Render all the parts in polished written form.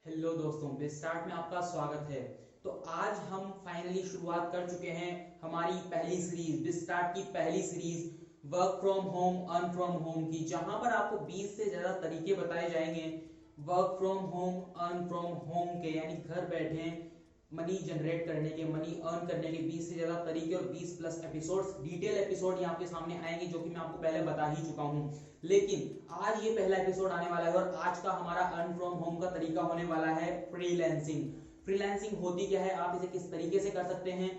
Hello दोस्तों, बिस्टार्ट में आपका स्वागत है। तो आज हम फाइनली शुरुआत कर चुके हैं हमारी पहली सीरीज, बिस्टार्ट की पहली series work from home earn from home की, जहां पर आपको 20 से ज्यादा तरीके बताए जाएंगे work from home earn from home के, यानी घर बैठे मनी जनरेट करने के, मनी अर्न करने के 20 से ज्यादा तरीके और 20 प्लस एपिसोड्स, डिटेल एपिसोड यहाँ आपके सामने आएंगे जो कि मैं आपको पहले बता ही चुका हूँ। लेकिन आज ये पहला एपिसोड आने वाला है और आज का हमारा अर्न फ्रॉम होम का तरीका होने वाला है फ्रीलांसिंग। फ्रीलांसिंग होती क्या है, आप इसे किस तरीके से कर सकते हैं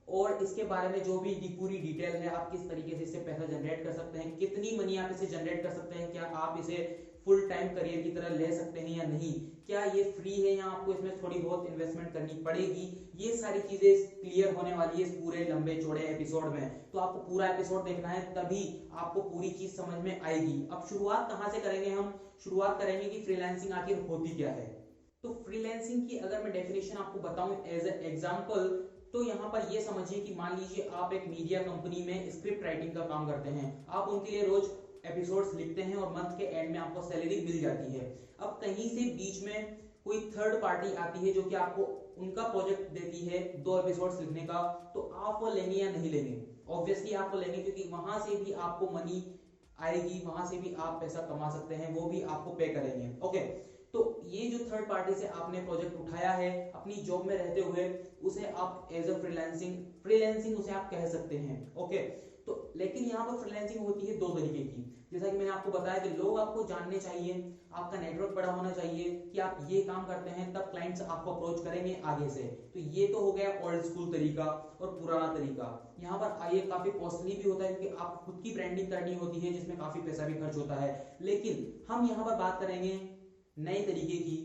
और इसके बारे में जो भी पूरी डिटेल है, आप किस तरीके से इससे पैसा जनरेट कर सकते हैं, कितनी मनी आप इसे जनरेट कर सकते हैं, क्या आप इसे फुल टाइम करियर की तरह ले सकते हैं या नहीं, क्या ये फ्री है या आपको इसमें थोड़ी बहुत इन्वेस्टमेंट करनी पड़ेगी, ये सारी चीजें क्लियर होने वाली है इस पूरे लंबे चौड़े एपिसोड में। तो आपको पूरा एपिसोड देखना है, तभी आपको पूरी चीज समझ में आएगी। अब शुरुआत कहाँ से करेंगे हम? शुरुआत करेंगे कि फ्रीलांसिंग आखिर होती क्या है। तो फ्रीलांसिंग की अगर मैं डेफिनेशन आपको बताऊं एज ए एग्जांपल, तो यहाँ पर ये समझिए कि मान लीजिए आप एक मीडिया कंपनी में स्क्रिप्ट राइटिंग का काम करते हैं, आप उनके लिए रोज एपिसोड्स लिखते हैं और मंथ के एंड में आपको सैलरी मिल जाती है। अब कहीं से बीच में कोई थर्ड पार्टी आती है जो कि आपको उनका प्रोजेक्ट देती है 2 एपिसोड्स लिखने का, तो आप वो लेंगे या नहीं लेंगे? ऑब्वियसली आप वो लेंगे, क्योंकि वहां से भी आपको मनी आएगी, वहां से भी आप पैसा कमा सकते हैं, वो भी आपको पे करेंगे। ओके, तो ये जो थर्ड पार्टी से आपने प्रोजेक्ट उठाया है अपनी जॉब में रहते हुए, उसे आप एज अ फ्रीलांसिंग उसे आप कह सकते हैं। ओके, तो लेकिन यहाँ पर फ्रीलांसिंग होती है 2 तरीके की। जैसा कि मैंने आपको बताया कि लोग आपको जानने चाहिए, आपका नेटवर्क बड़ा होना चाहिए कि आप ये काम करते हैं, तब क्लाइंट्स आपको अप्रोच करेंगे आगे से। तो ये तो हो गया ओल्ड स्कूल तरीका और पुराना तरीका। यहाँ पर ये काफी कॉस्टली भी होता है क्योंकि आप खुद की ब्रांडिंग करनी होती है, जिसमें काफी पैसा भी खर्च होता है। लेकिन हम यहाँ पर बात करेंगे नए तरीके की,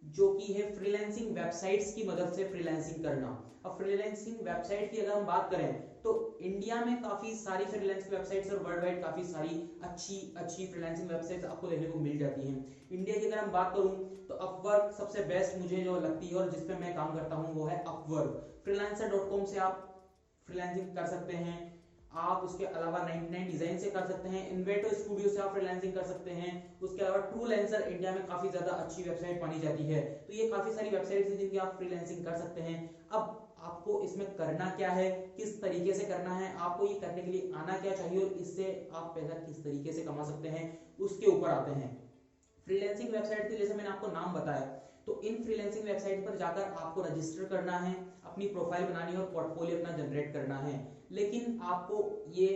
जो कि है फ्रीलांसिंग वेबसाइट्स की मदद से फ्रीलांसिंग करना। अब फ्रीलांसिंग वेबसाइट की अगर हम बात करें तो इंडिया में काफी सारी फ्रीलांसिंग वेबसाइट्स और वर्ल्ड वाइड काफी सारी अच्छी फ्रीलांसिंग वेबसाइट्स आपको देखने को मिल जाती हैं। इंडिया की अगर हम बात करूं तो अपवर्क सबसे बेस्ट मुझे जो लगती है और जिस पे मैं काम करता हूं वो है अपवर्क। फ्रीलांसर.com से आप फ्रीलांसिंग कर सकते हैं। आप उसके अलावा 99 डिजाइन से कर सकते हैं, इन्वेटो स्टूडियो से आप फ्रीलांसिंग कर सकते हैं। उसके अलावा ट्रूलेंसर इंडिया में काफी ज्यादा अच्छी वेबसाइट मानी जाती है। तो ये काफी सारी वेबसाइट्स हैं जिनकी आप फ्रीलांसिंग कर सकते हैं। अब आपको इसमें करना क्या है, किस तरीके से करना है, आपको ये करने के लिए आना क्या चाहिए और इससे आप पैसा किस तरीके से कमा सकते हैं, उसके ऊपर आते हैं। फ्रीलांसिंग वेबसाइट के जैसे मैंने आपको नाम बताया, तो इन फ्रीलांसिंग वेबसाइट पर जाकर आपको रजिस्टर करना है, अपनी प्रोफाइल बनानी है और पोर्टफोलियो अपना जनरेट करना है। लेकिन आपको ये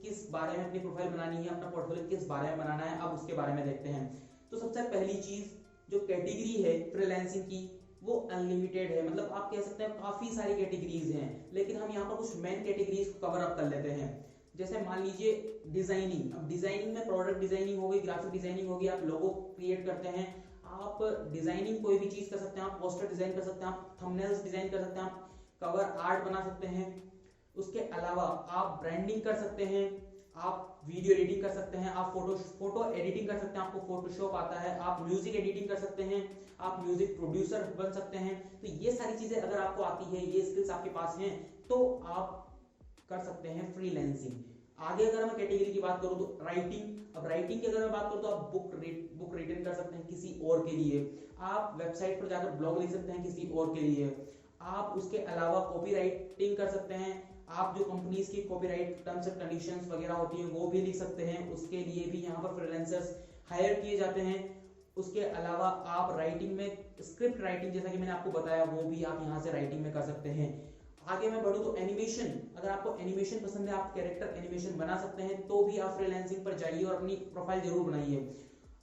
किस बारे में अपनी प्रोफाइल बनानी है, अपना पोर्टफोलियो किस बारे में बनाना है, अब उसके बारे में देखते हैं। तो सबसे पहली चीज जो कैटेगरी है फ्रीलांसिंग की, वो अनलिमिटेड है। मतलब आप कह सकते हैं काफी सारी कैटेगरीज हैं, लेकिन हम यहाँ पर कुछ मेन कैटेगरीज को कवर अप कर लेते हैं। जैसे मान लीजिए डिजाइनिंग। अब डिजाइनिंग में प्रोडक्ट डिजाइनिंग होगी, ग्राफिक डिजाइनिंग होगी, आप लोगो क्रिएट करते हैं, आप डिजाइनिंग कोई भी चीज कर सकते हैं, आप पोस्टर डिजाइन कर सकते हैं, आप थंबनेल्स डिजाइन कर सकते हैं, आप कवर आर्ट बना सकते हैं। उसके अलावा आप ब्रांडिंग कर सकते हैं, आप वीडियो एडिटिंग कर सकते हैं, आप फोटो एडिटिंग कर सकते हैं, आपको फोटोशॉप आता है, आप म्यूजिक एडिटिंग कर सकते हैं, आप म्यूजिक प्रोड्यूसर बन सकते हैं। तो ये सारी चीजें अगर आपको आती है, ये स्किल्स आपके पास हैं, तो आप कर सकते हैं फ्रीलांसिंग। आगे अगर मैं कैटेगरी की बात करूं तो राइटिंग। अब राइटिंग की अगर मैं बात करूं तो आप बुक रिटन कर सकते हैं किसी और के लिए, आप वेबसाइट पर जाकर ब्लॉग लिख सकते हैं किसी और के लिए, आप उसके अलावा कॉपी राइटिंग कर सकते हैं, आप जो कंपनीज की कॉपीराइट टर्म्स एंड कंडीशंस वगैरह होती है वो भी लिख सकते हैं, उसके लिए भी यहाँ पर फ्रीलांसर्स हायर किए जाते हैं। उसके अलावा आप राइटिंग में स्क्रिप्ट राइटिंग, जैसा कि मैंने आपको बताया, वो भी आप यहाँ से राइटिंग में कर सकते हैं। आगे मैं बढ़ूं तो एनिमेशन। अगर आपको एनिमेशन पसंद है, आप कैरेक्टर एनिमेशन बना सकते हैं, तो भी आप फ्रीलांसिंग पर जाइए और अपनी प्रोफाइल जरूर बनाइए।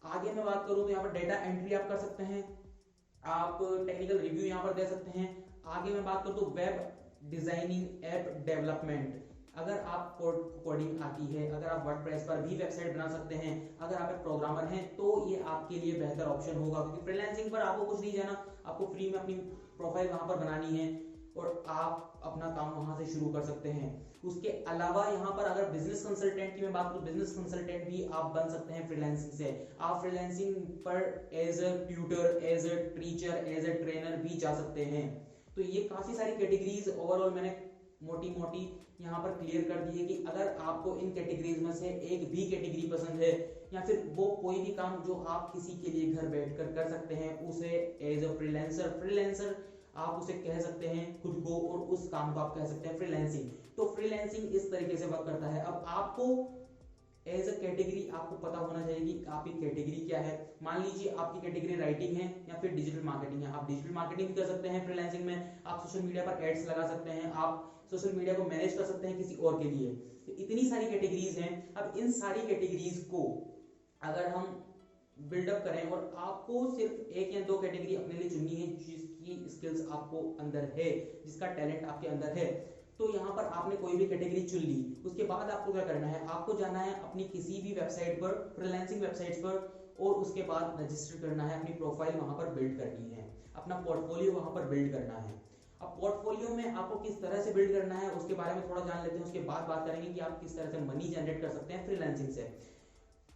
आगे मैं बात करूं तो यहाँ पर डेटा एंट्री आप कर सकते हैं, आप टेक्निकल रिव्यू यहाँ पर दे सकते हैं। आगे मैं बात करूं तो वेब डिजाइनिंग, ऐप डेवलपमेंट। अगर आप कोडिंग आती है, अगर आप वर्डप्रेस पर भी वेबसाइट बना सकते हैं, अगर आप एक प्रोग्रामर हैं, तो ये आपके लिए बेहतर ऑप्शन होगा, क्योंकि फ्रीलांसिंग पर आपको कुछ नहीं जाना, आपको फ्री में अपनी प्रोफाइल वहां पर बनानी है और आप अपना काम वहां से शुरू कर सकते हैं। उसके अलावा यहाँ पर अगर बिजनेस कंसल्टेंट की मैं बात करूं, बिजनेस कंसल्टेंट भी आप बन सकते हैं फ्रीलांसिंग से। आप फ्रीलांसिंग पर as a tutor, as a teacher, as a trainer भी जा सकते हैं। तो ये काफी सारी कैटेगरीज ओवरऑल मैंने मोटी यहाँ पर क्लियर कर दी है कि अगर आपको इन कैटेगरीज में से एक भी कैटेगरी पसंद है, या फिर वो कोई भी काम जो आप किसी के लिए घर बैठकर कर सकते हैं, उसे एज अ फ्रीलांसर आप उसे कह सकते हैं खुद को, और उस काम को आप कह सकते हैं फ्रीलांसिंग। तो फ्रीलांसिंग इस तरीके से वर्क करता है। अब आपको एज अ कैटेगरी आपको पता होना चाहिए कि आपकी कैटेगरी क्या है। मान लीजिए आपकी कैटेगरी राइटिंग है या फिर डिजिटल मार्केटिंग है, आप डिजिटल मार्केटिंग भी कर सकते हैं फ्रीलांसिंग में, आप सोशल मीडिया पर एड्स लगा सकते हैं, आप सोशल मीडिया को मैनेज कर सकते हैं किसी और के लिए। तो इतनी सारी कैटेगरीज हैं। अब इन सारी कैटेगरीज को अगर हम बिल्डअप करें और आपको सिर्फ एक या दो कैटेगरी अपने लिए चुननी है जिसकी स्किल्स आपको अंदर है, जिसका टैलेंट आपके अंदर है, तो यहाँ पर आपने कोई भी कैटेगरी चुन ली। उसके बाद आपको क्या करना है, आपको जाना है अपनी किसी भी वेबसाइट पर, फ्रीलांसिंग वेबसाइट्स पर, और उसके बाद रजिस्टर करना है, अपनी प्रोफाइल वहां पर बिल्ड करनी है, अपना पोर्टफोलियो वहां पर बिल्ड करना है। अब पोर्टफोलियो में आपको किस तरह से बिल्ड करना है उसके बारे में थोड़ा जान लेते हैं, उसके बाद बात करेंगे कि आप किस तरह से मनी जनरेट कर सकते हैं फ्रीलांसिंग से।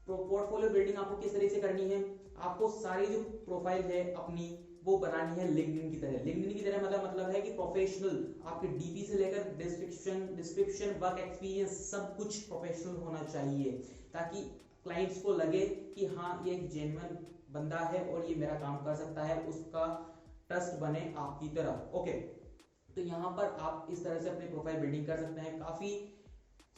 पोर्टफोलियो बिल्डिंग आपको किस तरीके से करनी है, आपको सारी जो प्रोफाइल है अपनी वो बनानी है लिंक्डइन की तरह। लिंक्डइन की तरह मतलब है कि प्रोफेशनल, आपके डीपी से लेकर डिस्क्रिप्शन वर्क एक्सपीरियंस सब कुछ प्रोफेशनल होना चाहिए, ताकि क्लाइंट्स को लगे कि हाँ ये एक जेन्युइन बंदा है और ये मेरा काम कर सकता है, उसका ट्रस्ट बने आपकी तरफ। ओके, तो यहाँ पर आप इस तरह से अपनी प्रोफाइल बिल्डिंग कर सकते हैं। काफी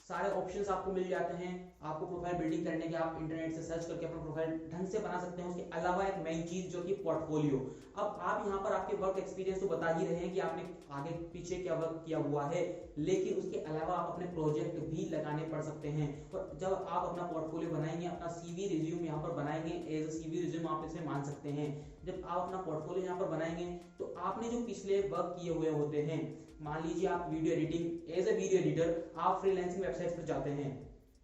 सारे ऑप्शंस आपको मिल जाते हैं आपको प्रोफाइल बिल्डिंग करने के। आप इंटरनेट से सर्च करके अपना प्रोफाइल ढंग से बना सकते हैं। उसके अलावा एक मेन चीज जो कि पोर्टफोलियो। अब आप यहाँ पर आपके वर्क एक्सपीरियंस तो बता ही रहे हैं कि आपने आगे पीछे क्या वर्क किया हुआ है, लेकिन उसके अलावा आप अपने प्रोजेक्ट भी लगाने पड़ सकते हैं। और जब आप अपना पोर्टफोलियो बनाएंगे, अपना सीवी रिज्यूम यहाँ पर बनाएंगे, एज अ सीवी रिज्यूम आप इसे मान सकते हैं। जब आप अपना पोर्टफोलियो यहाँ पर बनाएंगे तो आपने जो पिछले वर्क किए हुए होते हैं, मान लीजिए आप video editing, as a video editor आप फ्रीलांसिंग वेबसाइट्स पर जाते हैं,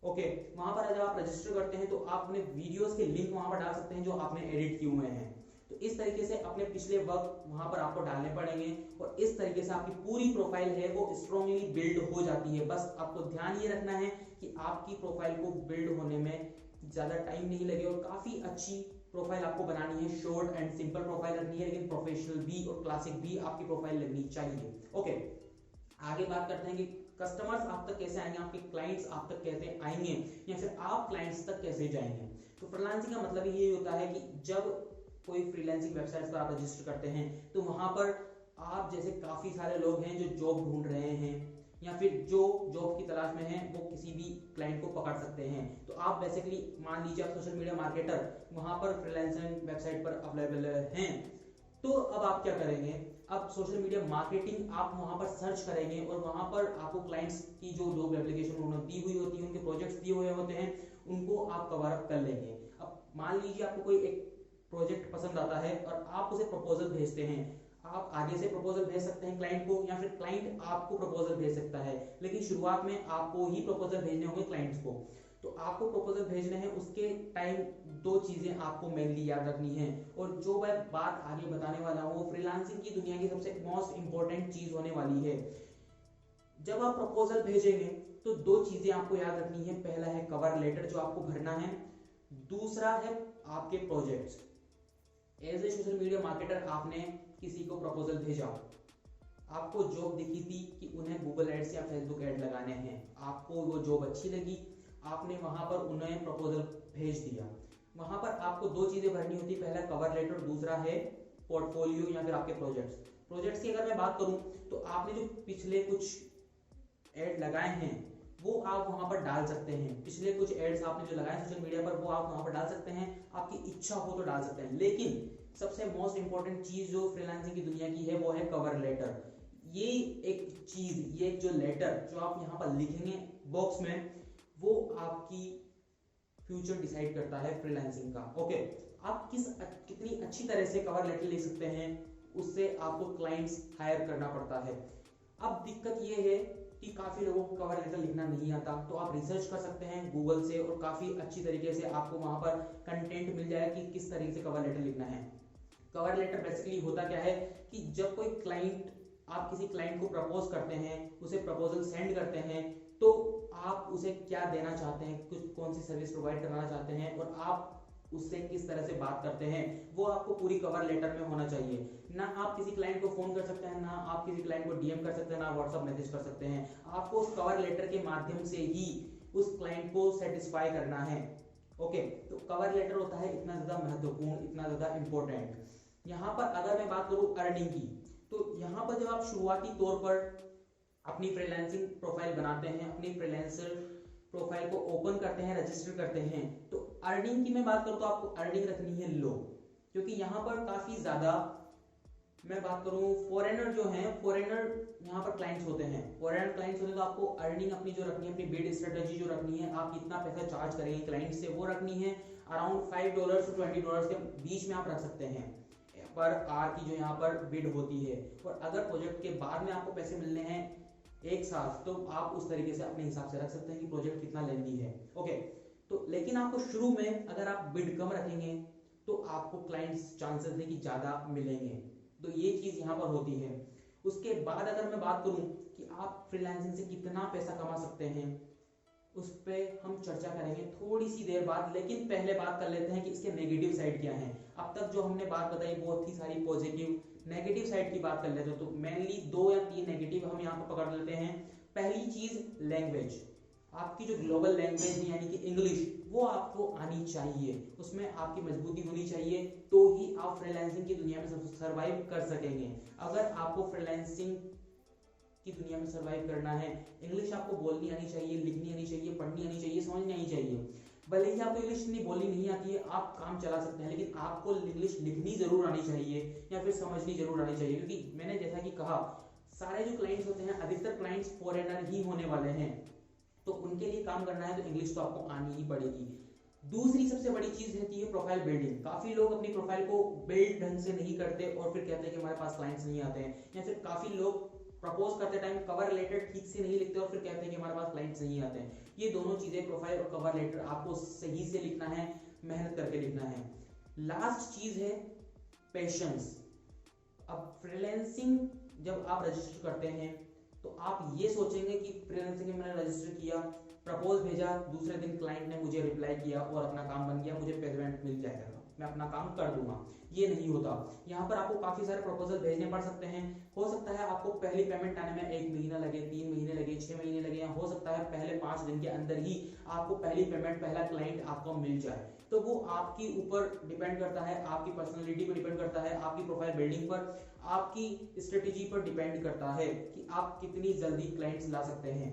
ओके, वहां पर जब आप रजिस्टर करते हैं तो आप अपने वीडियोस के लिंक वहां पर डाल सकते हैं जो आपने एडिट किए हुए हैं। तो इस तरीके से अपने पिछले वर्क वहां पर आपको डालने पड़ेंगे और इस तरीके से आपकी पूरी प्रोफाइल है वो स्ट्रांगली बिल्ड हो जाती है। बस आपको ध्यान ये रखना है कि आपकी प्रोफाइल को बिल्ड होने में ज्यादा टाइम नहीं लगे और काफी अच्छी प्रोफाइल आपको बनानी है। शॉर्ट एंड सिंपल प्रोफाइल रखनी है, लेकिन प्रोफेशनल भी और क्लासिक भी आपकी प्रोफाइल लगनी चाहिए। ओके, आगे बात करते हैं कि कस्टमर्स आप तक कैसे आएंगे, आपके क्लाइंट्स आप तक कैसे आएंगे, या फिर आप क्लाइंट्स तक कैसे जाएंगे। तो फ्रीलांसिंग का मतलब ये होता है कि जब कोई फ्रीलांसिंग वेबसाइट्स पर आप रजिस्टर करते हैं तो वहां पर आप जैसे काफी सारे लोग हैं जो जॉब ढूंढ रहे हैं या फिर जो जॉब की तलाश में हैं, वो किसी भी क्लाइंट को पकड़ सकते हैं। तो आप बेसिकली मान लीजिए आप सोशल मीडिया मार्केटर वहां पर फ्रीलांसिंग वेबसाइट पर अवेलेबल हैं, तो अब आप क्या करेंगे, अब सोशल मीडिया मार्केटिंग आप वहां पर सर्च करेंगे और वहां पर आपको क्लाइंट्स की जो जॉब एप्लीकेशन उन्होंने दी हुई होती है, उनके प्रोजेक्ट्स दिए हुए होते हैं, उनको आप कवर अप कर लेंगे। अब मान लीजिए आपको कोई एक प्रोजेक्ट पसंद आता है और आप उसे प्रपोजल भेजते हैं, आप आगे से प्रपोजल भेज सकते हैं क्लाइंट को, या फिर क्लाइंट आपको प्रपोजल भेज सकता है, लेकिन शुरुआत में आपको ही प्रपोजल भेजने होंगे क्लाइंट्स को। तो आपको प्रपोजल भेजने हैं, उसके टाइम दो चीजें आपको मेनली याद रखनी है, और जो मैं बात आगे बताने वाला हूँ वो फ्रीलांसिंग की दुनिया की सबसे मोस्ट इंपॉर्टेंट चीज होने वाली है। जब आप प्रपोजल भेजेंगे तो दो चीजें आपको याद रखनी है। पहला है कवर लेटर जो आपको भरना है, दूसरा है आपके projects. As a social media marketer आपने किसी को प्रपोजल भेजा, आपको जॉब दिखी थी कि उन्हें गूगल एड्स या फेसबुक एड लगाने हैं, आपको वो जॉब अच्छी लगी, आपने वहां पर उन्हें प्रपोजल भेज दिया। वहां पर आपको दो चीजें भरनी होती है, पहला कवर लेटर, दूसरा है पोर्टफोलियो या फिर आपके प्रोजेक्ट्स की अगर मैं बात करूं तो आपने जो पिछले कुछ एड लगाए हैं वो आप वहां पर डाल सकते हैं। पिछले कुछ एड्स आपने जो लगाए सोशल मीडिया पर वो आप वहां पर डाल सकते हैं, आपकी इच्छा हो तो डाल सकते हैं। लेकिन सबसे मोस्ट इंपॉर्टेंट चीज जो फ्रीलांसिंग की दुनिया की है वो है कवर लेटर। ये एक चीज, ये एक जो लेटर जो आप यहाँ पर लिखेंगे बॉक्स में, वो आपकी फ्यूचर डिसाइड करता है फ्रीलांसिंग का। ओके, आप कितनी अच्छी तरह से कवर लेटर लिख सकते हैं, उससे आपको क्लाइंट्स हायर करना पड़ता है। अब दिक्कत ये है कि काफी लोगों को कवर लेटर लिखना नहीं आता, तो आप रिसर्च कर सकते हैं गूगल से और काफी अच्छी तरीके से आपको वहां पर कंटेंट मिल जाएगा कि किस तरीके से कवर लेटर लिखना है। कवर लेटर बेसिकली होता क्या है कि जब कोई क्लाइंट, आप किसी क्लाइंट को प्रपोज करते हैं, उसे प्रपोजल सेंड करते हैं, तो आप उसे क्या देना चाहते हैं, कुछ कौन सी सर्विस प्रोवाइड कराना चाहते हैं और आप उससे किस तरह से बात करते हैं, वो आपको पूरी कवर लेटर में होना चाहिए। ना आप किसी क्लाइंट को फोन कर सकते हैं, ना आप किसी क्लाइंट को डीएम कर सकते हैं, ना व्हाट्सएप मैसेज कर सकते हैं। आपको उस कवर लेटर के माध्यम से ही उस क्लाइंट को सेटिस्फाई करना है। ओके, तो कवर लेटर होता है इतना ज्यादा महत्वपूर्ण, इतना ज्यादा इंपॉर्टेंट। यहाँ पर अगर मैं बात करूँ अर्निंग की, तो यहाँ पर जब आप शुरुआती तौर पर अपनी फ्रीलांसिंग प्रोफाइल बनाते हैं, अपनी फ्रीलांसर प्रोफाइल को ओपन करते हैं, रजिस्टर करते हैं, तो अर्निंग की मैं बात करूँ तो आपको अर्निंग रखनी है लो, क्योंकि यहाँ पर काफी ज्यादा, मैं बात करूँ फॉरेनर जो हैं, फॉरेनर यहाँ पर क्लाइंट्स होते हैं, फॉरेनर क्लाइंट्स होते हैं, तो आपको अर्निंग अपनी जो रखनी है, अपनी बिड स्ट्रेटजी जो रखनी है, आप कितना पैसा चार्ज करेंगे क्लाइंट से, वो रखनी है अराउंड $5 से $20 के बीच में आप रख सकते हैं पर आवर की जो यहाँ पर बिड होती है। और अगर प्रोजेक्ट के बाद में आपको पैसे मिलने हैं एक साथ, तो आप उस तरीके से अपने हिसाब से रख सकते हैं कि प्रोजेक्ट कितना लेंदी है। ओके, तो लेकिन आपको शुरू में अगर आप बिड कम रखेंगे तो आपको क्लाइंट्स चांसेस है कि ज्यादा मिलेंगे, तो ये चीज यहाँ पर होती है। उसके बाद अगर मैं बात करूं कि आप फ्रीलांसिंग से कितना पैसा कमा सकते हैं, उस पे हम चर्चा करेंगे थोड़ी सी देर बाद, लेकिन पहले बात कर लेते हैं कि इसके नेगेटिव साइड क्या हैं। अब तक जो हमने बात बताई बहुत ही सारी पॉजिटिव, नेगेटिव साइड की बात कर लेते हैं, तो मेनली 2 या 3 नेगेटिव हम यहाँ पर पकड़ लेते हैं। पहली चीज लैंग्वेज, आपकी जो ग्लोबल लैंग्वेज है यानी कि इंग्लिश, वो आपको आनी चाहिए, उसमें आपकी मजबूती होनी चाहिए, तो ही आप फ्रीलांसिंग की दुनिया में सर्वाइव कर सकेंगे। अगर आपको फ्रीलांसिंग की दुनिया में सर्वाइव करना है, इंग्लिश आपको बोलनी आनी चाहिए, लिखनी आनी चाहिए, पढ़नी आनी चाहिए, समझनी आनी चाहिए। भले ही आपको इंग्लिश नहीं बोलनी नहीं आती है, आप काम चला सकते हैं, लेकिन आपको इंग्लिश लिखनी जरूर आनी चाहिए या फिर समझनी जरूर आनी चाहिए, क्योंकि मैंने जैसा कि कहा सारे जो क्लाइंट्स होते हैं अधिकतर क्लाइंट्स फॉरेनर ही होने वाले हैं, तो उनके लिए काम करना है तो इंग्लिश तो आपको आनी ही पड़ेगी। दूसरी सबसे बड़ी चीज रहती है प्रोफाइल बिल्डिंग। काफी लोग अपनी प्रोफाइल को बिल्ड ढंग से नहीं करते और फिर कहते हैं कि हमारे पास क्लाइंट्स नहीं आते हैं, या फिर काफी लोग प्रपोज करते टाइम कवर लेटर ठीक से नहीं लिखते और फिर कहते हैं कि हमारे पास क्लाइंट्स नहीं आते हैं। ये दोनों चीजें, प्रोफाइल और कवर लेटर, आपको सही से लिखना है, मेहनत करके लिखना है। लास्ट चीज है पेशेंस। अब फ्रीलांसिंग जब आप रजिस्टर करते हैं तो आप ये सोचेंगे कि फ्रीलांसिंग में मैंने रजिस्टर किया, प्रपोज भेजा, दूसरे दिन क्लाइंट ने मुझे रिप्लाई किया और अपना काम बन गया, मुझे पेमेंट मिल जाएगा, मैं अपना काम कर दूंगा। ये नहीं होता। यहाँ पर आपको काफी सारे प्रपोजल भेजने पड़ सकते हैं। हो सकता है आपको पहली पेमेंट आने में 1 महीना लगे, 3 महीने लगे, 6 महीने लगे, या हो सकता है पहले 5 दिन के अंदर ही आपको पहली पेमेंट, पहला क्लाइंट आपको मिल जाए। तो वो आपके ऊपर डिपेंड करता है, आपकी पर्सनैलिटी पर डिपेंड करता है, आपकी प्रोफाइल बिल्डिंग पर, आपकी स्ट्रेटेजी पर डिपेंड करता है कि आप कितनी जल्दी क्लाइंट्स ला सकते हैं।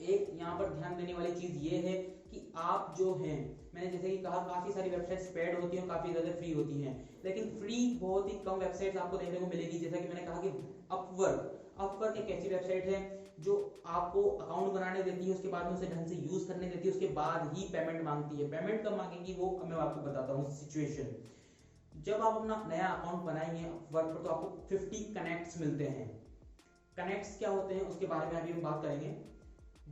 एक यहाँ पर ध्यान देने वाली चीज ये है कि आप जो हैं, मैंने जैसे कि कहा काफी सारी वेबसाइट्स पेड होती हैं, काफी ज्यादा फ्री होती हैं, लेकिन फ्री बहुत ही कम वेबसाइट्स आपको देखने को मिलेगी। जैसा कि मैंने कहा कि अपवर्क एक ऐसी वेबसाइट है जो आपको अकाउंट बनाने देती है, उसके बाद में उसे ढंग से यूज करने देती है, उसके बाद ही पेमेंट मांगती है। पेमेंट कब मांगेगी वो मैं आपको बताता हूँ सिचुएशन। जब आप अपना नया अकाउंट बनाएंगे अपवर्क पर, तो आपको 50 कनेक्ट्स मिलते हैं। कनेक्ट्स क्या होते हैं उसके बारे में अभी हम बात करेंगे।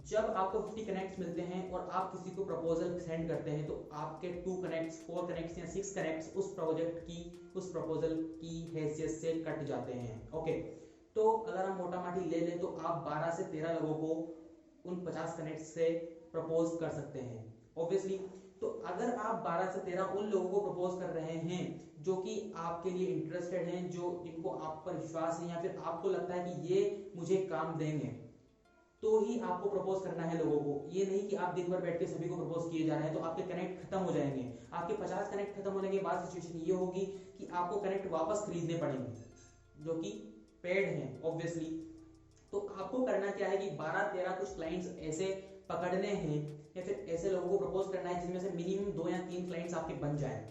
जब आपको 50 कनेक्ट्स मिलते हैं और आप किसी को प्रपोजल सेंड करते हैं, तो आपके 2 कनेक्ट्स, 4 कनेक्ट्स या 6 कनेक्ट्स उस प्रोजेक्ट की, उस प्रपोजल की हैसियत से कट जाते हैं। ओके, तो अगर हम मोटा माटी ले लें तो आप 12 से 13 लोगों को उन 50 कनेक्ट्स से प्रपोज कर सकते हैं ऑब्वियसली। तो अगर आप 12 से 13 उन लोगों को प्रपोज कर रहे हैं जो कि आपके लिए इंटरेस्टेड हैं, जो जिनको आप पर विश्वास है, या फिर आपको लगता है कि ये मुझे काम देंगे, तो ही आपको प्रपोज करना है लोगों को। ये नहीं कि आप दिन भर बैठ के सभी को प्रपोज किए जा रहे हैं, तो आपके कनेक्ट खत्म हो जाएंगे। आपके 50 कनेक्ट खत्म होने के बाद सिचुएशन ये होगी कि आपको कनेक्ट वापस खरीदने पड़ेंगे, जो कि पेड हैं ऑब्वियसली। तो आपको करना क्या है कि 12-13 कुछ क्लाइंट्स ऐसे पकड़ने हैं, या फिर ऐसे लोगों को प्रपोज करना है जिनमें से मिनिमम 2 या 3 क्लाइंट्स आपके बन जाए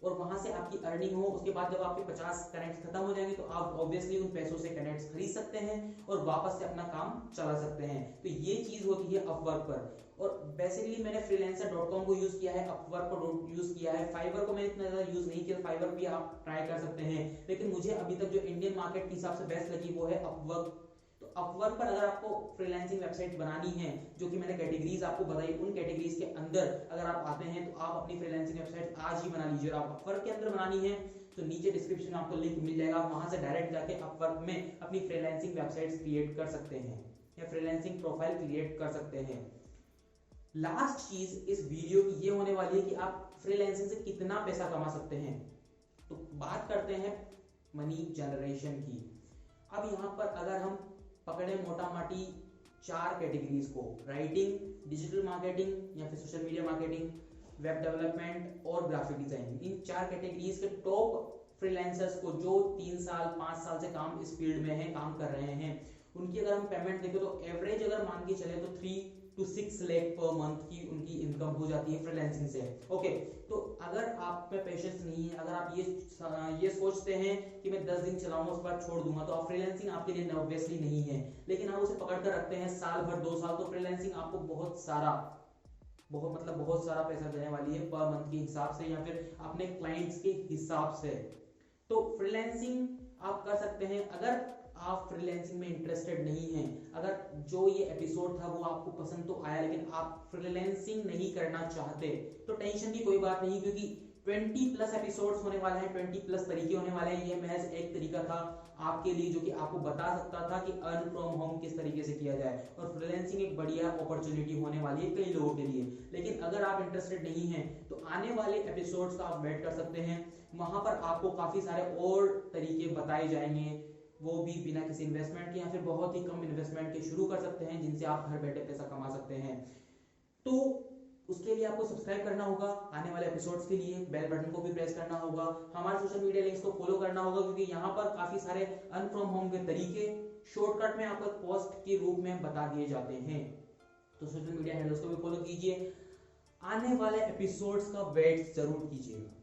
और वहां से आपकी अर्निंग हो। उसके बाद जब आपके 50 कनेक्ट्स खत्म हो जाएंगे तो आप ऑब्वियसली उन पैसों से कनेक्ट्स खरीद सकते हैं और वापस से अपना काम चला सकते हैं। तो ये चीज होती है अपवर्क पर। और बेसिकली मैंने freelancer.com को यूज किया है, अपवर्क को यूज किया है, फाइवर को मैंने इतना ज्यादा यूज नहीं किया। फाइवर भी आप ट्राई कर सकते हैं, लेकिन मुझे अभी तक जो इंडियन मार्केट के हिसाब से बेस्ट लगी वो है अपवर्क। तो अपवर्क पर अगर आपको फ्रीलांसिंग वेबसाइट बनानी है, जो कि मैंने कैटेगरीज आपको बताई, उन कैटेगरीज के अंदर अगर आप आते हैं तो आप अपनी फ्रीलांसिंग वेबसाइट आज ही बना लीजिए। और आप अपवर्क के अंदर बनानी है तो नीचे डिस्क्रिप्शन में आपको लिंक मिल जाएगा, वहां से डायरेक्ट जाके अपवर्क में अपनी फ्रीलांसिंग वेबसाइट्स क्रिएट कर सकते हैं या फ्रीलांसिंग प्रोफाइल क्रिएट कर सकते हैं। लास्ट चीज इस वीडियो की ये होने वाली है कि आप फ्रीलांसिंग से कितना पैसा कमा सकते हैं। तो बात करते हैं मनी जनरेशन की। अब यहाँ पर अगर हम पकड़े मोटा माटी 4 कैटेगरीज को, राइटिंग, डिजिटल मार्केटिंग या फिर social media marketing, web development और ग्राफिक डिजाइनिंग, इन 4 कैटेगरीज के टॉप फ्रीलांसर्स को जो 3 साल 5 साल से काम इस फील्ड में है, काम कर रहे हैं, उनकी अगर हम पेमेंट देखें तो एवरेज अगर मान के चले तो 3 to 6 लाख पर मंथ की उनकी इनकम हो जाती है फ्रीलांसिंग से। ओके, तो अगर आप में पेशेंस नहीं है, अगर आप ये सोचते हैं कि मैं 10 दिन चलाऊंगा उसके बाद छोड़ दूंगा, तो आप फ्रीलांसिंग आपके लिए ऑब्वियसली नहीं है। लेकिन आप उसे पकड़ कर रखते हैं साल भर 2 साल, तो फ्रीलांसिंग आपको बहुत सारा पैसा देने वाली है पर मंथ के हिसाब से या फिर अपने क्लाइंट्स के हिसाब से। तो फ्रीलांसिंग आप कर सकते हैं। अगर आप फ्रीलांसिंग में इंटरेस्टेड नहीं हैं, अगर जो ये एपिसोड था वो आपको पसंद तो आया लेकिन आप फ्रीलांसिंग नहीं करना चाहते, तो टेंशन की कोई बात नहीं, क्योंकि 20 प्लस एपिसोड्स होने वाले हैं, 20 प्लस तरीके होने वाले हैं। ये महज एक तरीका था आपके लिए जो कि आपको बता सकता था कि अर्न फ्रॉम होम किस तरीके से किया जाए, और फ्रीलांसिंग एक बढ़िया अपॉर्चुनिटी होने वाली है कई लोगों के लिए। लेकिन अगर आप इंटरेस्टेड नहीं हैं तो आने वाले एपिसोड्स का आप वेट कर सकते हैं, वहां पर आपको काफी सारे और तरीके बताए जाएंगे, वो भी बिना किसी इन्वेस्टमेंट के या फिर बहुत ही कम इन्वेस्टमेंट के शुरू कर सकते हैं, जिनसे आप घर बैठे पैसा कमा सकते हैं। तो उसके लिए आपको सब्सक्राइब करना होगा, आने वाले एपिसोड्स के लिए बेल बटन को भी प्रेस करना होगा, हमारे सोशल मीडिया लिंक्स को फॉलो करना होगा, क्योंकि यहाँ पर काफी सारे अर्न फ्रॉम होम के तरीके शॉर्टकट में आपको पोस्ट के रूप में बता दिए जाते हैं। तो सोशल मीडिया हैंडल्स को भी फॉलो कीजिए, आने वाले एपिसोड्स का वेट जरूर कीजिएगा।